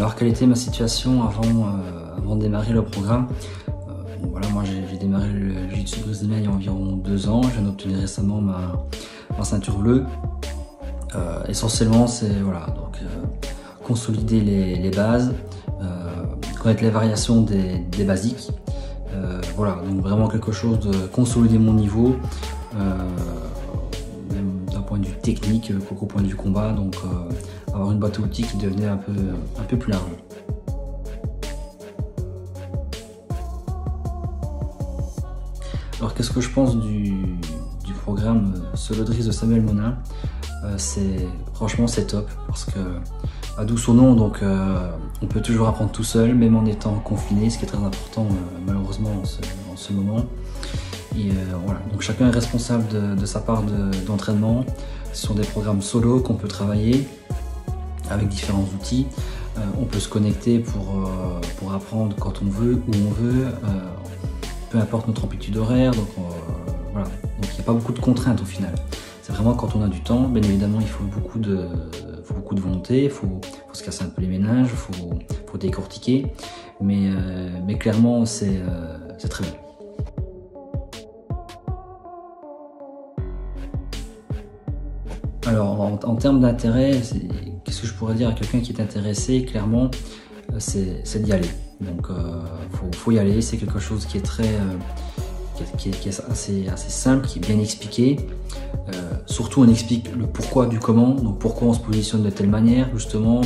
Alors quelle était ma situation avant de démarrer le programme? Voilà, moi j'ai démarré le Jiu-Jitsu brésilien il y a environ 2 ans. Je viens d'obtenir récemment ma ceinture bleue. Essentiellement c'est voilà, donc consolider les bases, connaître les variations des basiques. Voilà, donc vraiment quelque chose de consolider mon niveau, même d'un point de vue technique qu'au point de vue combat, donc avoir une boîte à outils qui devenait un peu plus large. Alors qu'est-ce que je pense du programme Solo Drills de Samuel Monin? Franchement c'est top, parce que d'où son nom, donc on peut toujours apprendre tout seul, même en étant confiné, ce qui est très important malheureusement en ce moment. Et voilà, donc chacun est responsable de sa part d'entraînement. Ce sont des programmes solo qu'on peut travailler avec différents outils. On peut se connecter pour apprendre quand on veut, où on veut, peu importe notre amplitude horaire. Donc voilà, donc il n'y a pas beaucoup de contraintes au final. C'est vraiment quand on a du temps. Bien évidemment, il faut beaucoup de volonté, il faut se casser un peu les méninges, il faut décortiquer, mais clairement c'est très bien. Alors en termes d'intérêt, qu'est-ce que je pourrais dire à quelqu'un qui est intéressé? Clairement, c'est d'y aller. Donc faut y aller. C'est quelque chose qui est assez simple, qui est bien expliqué. Surtout on explique le pourquoi du comment, donc pourquoi on se positionne de telle manière, justement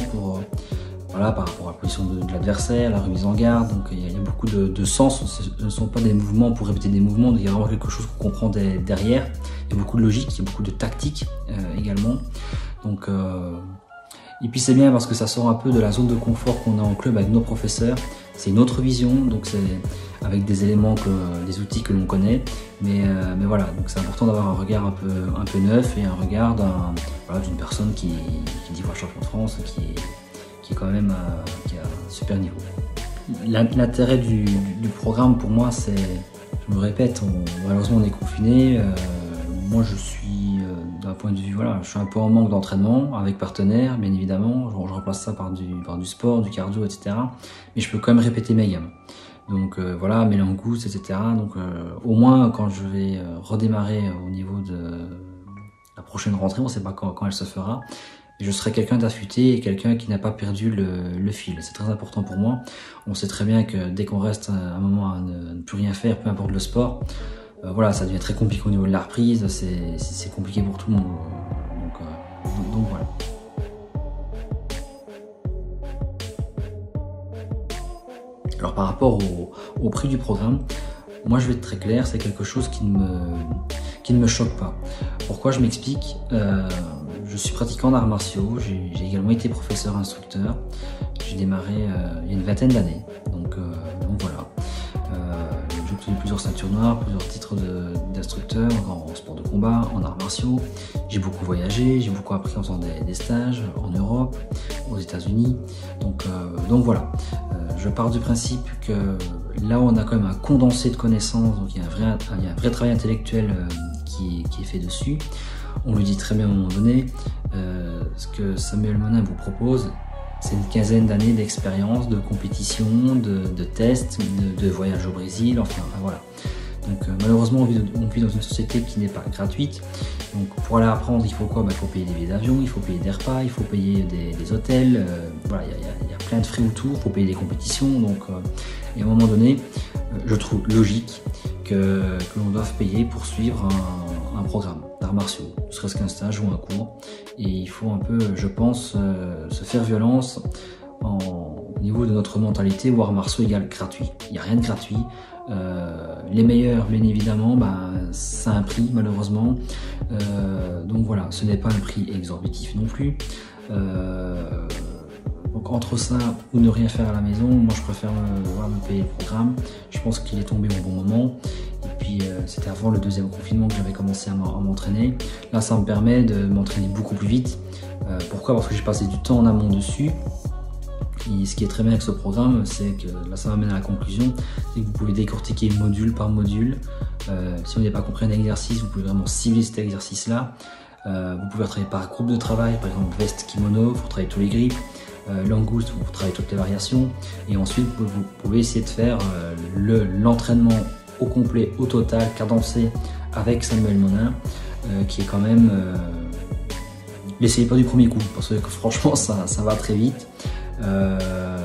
voilà, par rapport à la position de l'adversaire, la remise en garde. Donc il y a beaucoup de sens. Ce ne sont pas des mouvements pour répéter des mouvements, donc il y a vraiment quelque chose qu'on comprend derrière. Il y a beaucoup de logique, il y a beaucoup de tactique également. Donc et puis c'est bien parce que ça sort un peu de la zone de confort qu'on a en club avec nos professeurs. C'est une autre vision, donc c'est avec des éléments, des outils que l'on connaît, mais voilà, donc c'est important d'avoir un regard un peu neuf et un regard d'une personne qui dit voir champion de France, qui est quand même qui a un super niveau. L'intérêt du programme pour moi, c'est, je me répète, malheureusement on est confiné. Moi je suis d'un point de vue, voilà, je suis un peu en manque d'entraînement avec partenaires, bien évidemment. Je remplace ça par du sport, du cardio, etc. Mais je peux quand même répéter mes gammes. Donc voilà, mes langoustes, etc. Donc au moins quand je vais redémarrer au niveau de la prochaine rentrée, on ne sait pas quand elle se fera, je serai quelqu'un d'affûté et quelqu'un qui n'a pas perdu le fil. C'est très important pour moi. On sait très bien que dès qu'on reste un moment à ne plus rien faire, peu importe le sport, voilà, ça devient très compliqué au niveau de la reprise, c'est compliqué pour tout le monde. Donc voilà. Alors par rapport au prix du programme, moi je vais être très clair, c'est quelque chose qui ne me choque pas. Pourquoi? Je m'explique. Je suis pratiquant d'arts martiaux, j'ai également été professeur instructeur. J'ai démarré il y a une vingtaine d'années, donc voilà. J'ai obtenu plusieurs ceintures noires, plusieurs titres d'instructeur en sport de combat, en arts martiaux. J'ai beaucoup voyagé, j'ai beaucoup appris en faisant des stages en Europe, aux États-Unis. Donc voilà. Je pars du principe que là on a quand même un condensé de connaissances, donc il y a un vrai travail intellectuel qui est fait dessus. On lui dit très bien à un moment donné, ce que Samuel Monin vous propose, c'est une quinzaine d'années d'expérience, de compétition, de tests, de voyage au Brésil, enfin voilà. Donc malheureusement on vit dans une société qui n'est pas gratuite. Donc pour aller apprendre, il faut quoi? Il faut payer des billets d'avion, il faut payer des repas, il faut payer des hôtels, voilà, il y a plein de frais autour, il faut payer des compétitions. Donc et à un moment donné, je trouve logique que l'on doive payer pour suivre un programme d'arts martiaux, ne serait-ce qu'un stage ou un cours. Et il faut un peu, je pense, se faire violence au niveau de notre mentalité où arts martiaux égale gratuit. Il n'y a rien de gratuit. Les meilleurs, bien évidemment, ça a un prix malheureusement. Donc voilà, ce n'est pas un prix exorbitif non plus. Donc entre ça ou ne rien faire à la maison, moi je préfère me payer le programme. Je pense qu'il est tombé au bon moment. Et puis c'était avant le deuxième confinement que j'avais commencé à m'entraîner. Là ça me permet de m'entraîner beaucoup plus vite. Pourquoi? Parce que j'ai passé du temps en amont dessus. Et ce qui est très bien avec ce programme, c'est que là ça m'amène à la conclusion, c'est que vous pouvez décortiquer module par module. Si vous n'avez pas compris un exercice, vous pouvez vraiment cibler cet exercice là. Vous pouvez travailler par groupe de travail, par exemple veste, kimono, il faut travailler tous les grips. langouste, vous travaillez toutes les variations. Et ensuite, vous pouvez essayer de faire l'entraînement au complet, au total, cadencé avec Samuel Monin, qui est quand même... L'essayez pas du premier coup, parce que franchement, ça va très vite.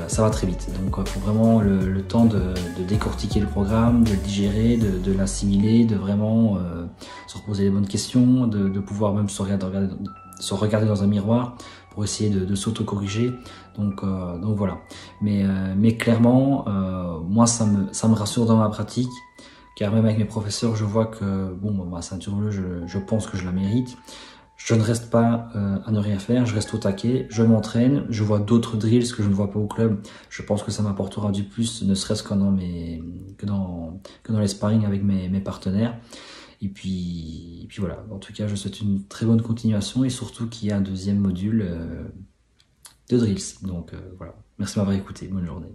Ça va très vite, donc il faut vraiment le temps de décortiquer le programme, de le digérer, de l'assimiler, de vraiment se reposer les bonnes questions, de pouvoir même se regarder dans un miroir pour essayer de s'auto-corriger. Donc voilà. Mais clairement, moi ça me rassure dans ma pratique, car même avec mes professeurs, je vois que bon, ma ceinture bleue, je pense que je la mérite. Je ne reste pas à ne rien faire, je reste au taquet, je m'entraîne, je vois d'autres drills que je ne vois pas au club. Je pense que ça m'apportera du plus, ne serait-ce que dans les sparring avec mes partenaires. Et puis voilà, en tout cas, je souhaite une très bonne continuation et surtout qu'il y ait un deuxième module de drills. Donc voilà, merci de m'avoir écouté, bonne journée.